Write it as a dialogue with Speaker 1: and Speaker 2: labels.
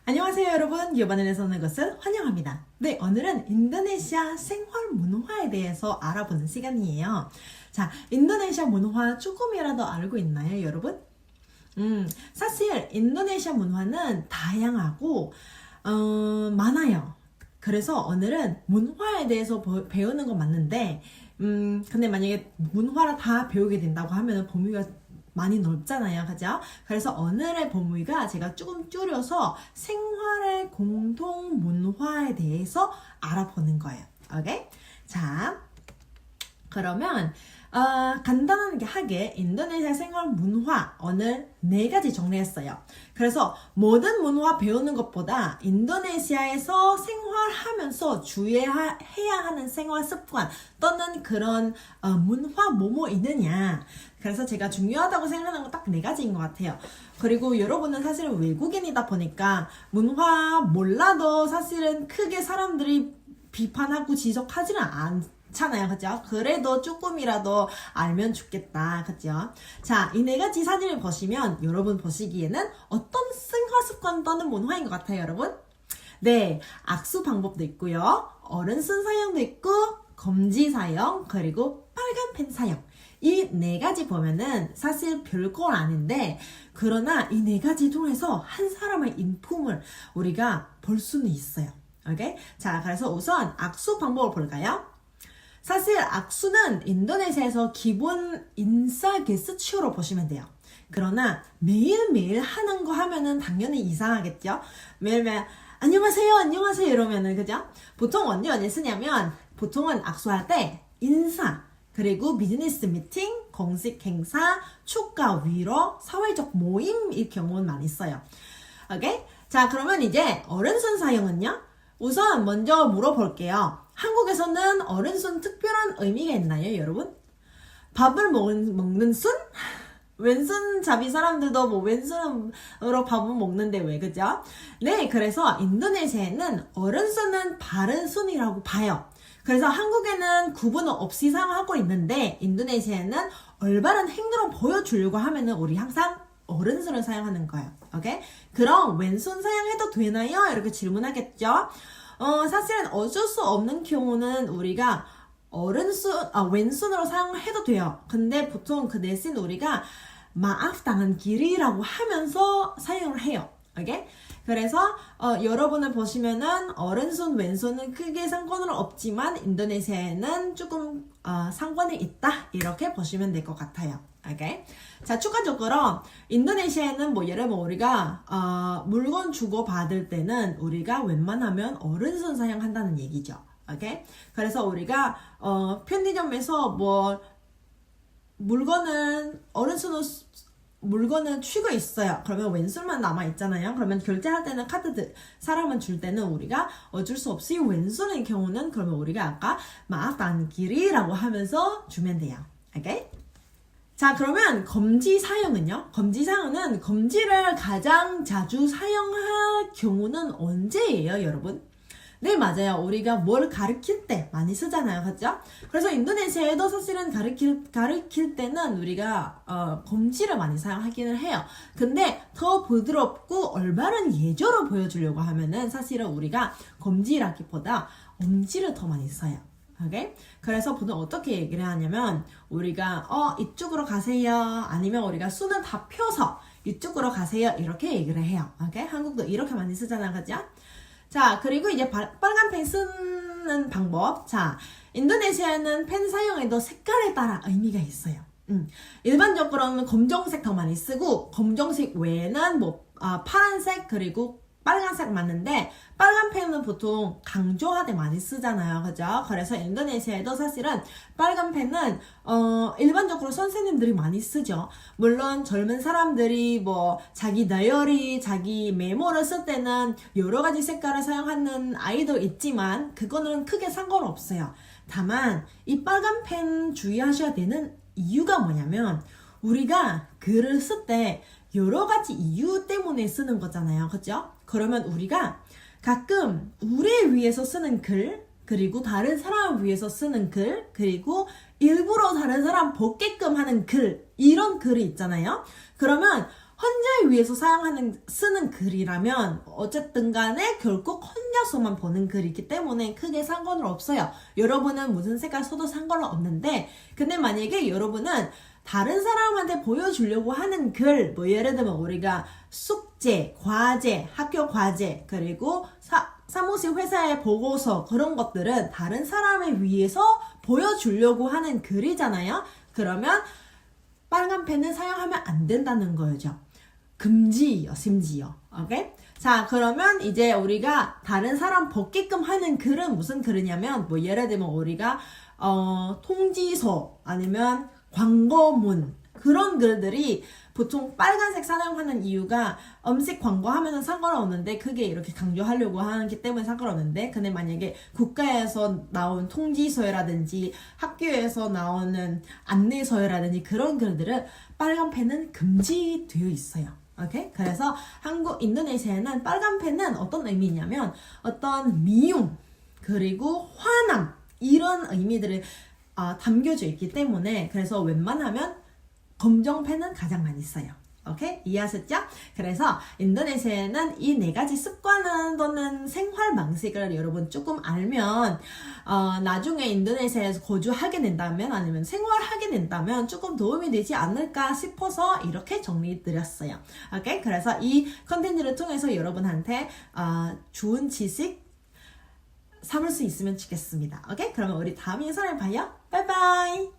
Speaker 1: 안녕하세요 여러분, 유반을에서 오는 것을 환영합니다. 네, 오늘은 인도네시아 생활 문화에 대해서 알아보는 시간이에요. 자, 인도네시아 문화 조금이라도 알고 있나요 여러분? 사실 인도네시아 문화는 다양하고 많아요. 그래서 오늘은 문화에 대해서 배우는 건 맞는데 근데 만약에 문화를 다 배우게 된다고 하면 범위가 많이 넓잖아요. 그죠? 그래서 오늘의 범위가 제가 조금 줄여서 생활의 공통 문화에 대해서 알아보는 거예요. 오케이? 자, 그러면 간단하게 인도네시아 생활 문화 오늘 4가지 정리했어요. 그래서 모든 문화 배우는 것보다 인도네시아에서 생활하면서 주의해야 하는 생활 습관 또는 그런 문화 뭐뭐 있느냐. 그래서 제가 중요하다고 생각하는 건 딱 4가지인 것 같아요. 그리고 여러분은 사실은 외국인이다 보니까 문화 몰라도 사실은 크게 사람들이 비판하고 지적하지는 않잖아요. 그죠? 그래도 조금이라도 알면 좋겠다. 그죠? 자, 이 4가지 사진을 보시면 여러분 보시기에는 어떤 생활 습관 또는 문화인 것 같아요, 여러분? 네, 악수 방법도 있고요. 어른손 사용도 있고, 검지 사용, 그리고 빨간 펜 사용. 이 4가지 보면은 사실 별건 아닌데, 그러나 이 4가지 중에서 한 사람의 인품을 우리가 볼 수는 있어요. 오케이? 자, 그래서 우선 악수 방법을 볼까요? 사실 악수는 인도네시아에서 기본 인사 게스처로 보시면 돼요. 그러나 매일매일 하는 거 하면은 당연히 이상하겠죠? 매일매일 안녕하세요 이러면은, 그죠? 보통 언제 쓰냐면 보통은 악수할 때 인사, 그리고 비즈니스 미팅, 공식 행사, 축가 위로, 사회적 모임일 경우는 많이 써요. 오케이? 자, 그러면 이제 어른손 사용은요? 우선 먼저 물어볼게요. 한국에서는 어른손 특별한 의미가 있나요, 여러분? 밥을 먹는 손? 왼손잡이 사람들도 뭐 왼손으로 밥을 먹는데 왜, 그죠? 네, 그래서 인도네시아에는 어른손은 바른 손이라고 봐요. 그래서 한국에는 구분 없이 사용하고 있는데 인도네시아에는 올바른 행동을 보여주려고 하면은 우리 항상 어른손을 사용하는 거예요. 오케이? 그럼 왼손 사용해도 되나요? 이렇게 질문하겠죠? 사실은 어쩔 수 없는 경우는 우리가 왼손으로 사용해도 돼요. 근데 보통 그 대신 우리가 마af 당한 길이라고 하면서 사용을 해요. 오케이? 그래서 여러분을 보시면은 오른손 왼손은 크게 상관은 없지만 인도네시아에는 조금 상관이 있다 이렇게 보시면 될 것 같아요. 오케이? 자, 추가적으로 인도네시아에는 뭐 예를 들면 우리가 물건 주고 받을 때는 우리가 웬만하면 오른손 사용한다는 얘기죠. 오케이? 그래서 우리가 편의점에서 뭐 물건을 취고 있어요. 그러면 왼손만 남아있잖아요. 그러면 결제할 때는 사람은 줄 때는 우리가 어쩔 수 없이 왼손의 경우는 그러면 우리가 아까 마단길이라고 하면서 주면 돼요. 오케이? 자, 그러면 검지 사용은요? 검지 사용은 검지를 가장 자주 사용할 경우는 언제예요, 여러분? 네, 맞아요. 우리가 뭘 가르칠 때 많이 쓰잖아요. 그죠? 그래서 인도네시아에도 사실은 가르칠 때는 우리가 검지를 많이 사용하기는 해요. 근데 더 부드럽고 올바른 예절을 보여주려고 하면은 사실은 우리가 검지라기보다 엄지를 더 많이 써요. 오케이? 그래서 보통 어떻게 얘기를 하냐면 우리가 이쪽으로 가세요. 아니면 우리가 손을 다 펴서 이쪽으로 가세요. 이렇게 얘기를 해요. 오케이? 한국도 이렇게 많이 쓰잖아요. 그죠? 자, 그리고 이제 빨간 펜 쓰는 방법. 자, 인도네시아는 펜 사용에도 색깔에 따라 의미가 있어요. 일반적으로는 검정색 더 많이 쓰고 검정색 외에는 뭐 파란색 그리고 빨간색 맞는데 빨간 펜은 보통 강조하되 많이 쓰잖아요. 그죠? 그래서 인도네시아에도 사실은 빨간 펜은 일반적으로 선생님들이 많이 쓰죠. 물론 젊은 사람들이 뭐 자기 다이어리, 자기 메모를 쓸 때는 여러 가지 색깔을 사용하는 아이도 있지만 그거는 크게 상관없어요. 다만 이 빨간 펜 주의하셔야 되는 이유가 뭐냐면 우리가 글을 쓸 때 여러 가지 이유 때문에 쓰는 거잖아요. 그죠? 그러면 우리가 가끔 우리를 위해서 쓰는 글, 그리고 다른 사람을 위해서 쓰는 글, 그리고 일부러 다른 사람 보게끔 하는 글, 이런 글이 있잖아요. 그러면 혼자를 위해서 쓰는 글이라면 어쨌든 간에 결국 혼자서만 보는 글이기 때문에 크게 상관은 없어요. 여러분은 무슨 색깔 써도 상관은 없는데, 근데 만약에 여러분은 다른 사람한테 보여주려고 하는 글, 뭐 예를 들면 우리가 숙제, 과제, 학교 과제, 그리고 사무실 회사의 보고서, 그런 것들은 다른 사람을 위해서 보여주려고 하는 글이잖아요. 그러면 빨간 펜은 사용하면 안 된다는 거죠. 금지요, 심지어. 오케이? 자, 그러면 이제 우리가 다른 사람 보게끔 하는 글은 무슨 글이냐면, 뭐 예를 들면 우리가 통지서 아니면 광고문, 그런 글들이 보통 빨간색 사용하는 이유가 음식 광고하면은 상관없는데, 그게 이렇게 강조하려고 하기 때문에 상관없는데, 근데 만약에 국가에서 나온 통지서라든지 학교에서 나오는 안내서라든지 그런 글들은 빨간 펜은 금지되어 있어요. 오케이? 그래서 인도네시아에는 빨간 펜은 어떤 의미냐면 어떤 미움, 그리고 화남, 이런 의미들을 담겨져 있기 때문에, 그래서 웬만하면 검정 펜은 가장 많이 써요. 오케이? 이해하셨죠? 그래서 인도네시아에는 이 네 가지 습관 또는 생활 방식을 여러분 조금 알면 나중에 인도네시아에서 거주하게 된다면, 아니면 생활하게 된다면 조금 도움이 되지 않을까 싶어서 이렇게 정리드렸어요. 오케이? 그래서 이 컨텐츠를 통해서 여러분한테 좋은 지식 삼을 수 있으면 좋겠습니다. 오케이? 그러면 우리 다음 영상을 봐요. 바이바이!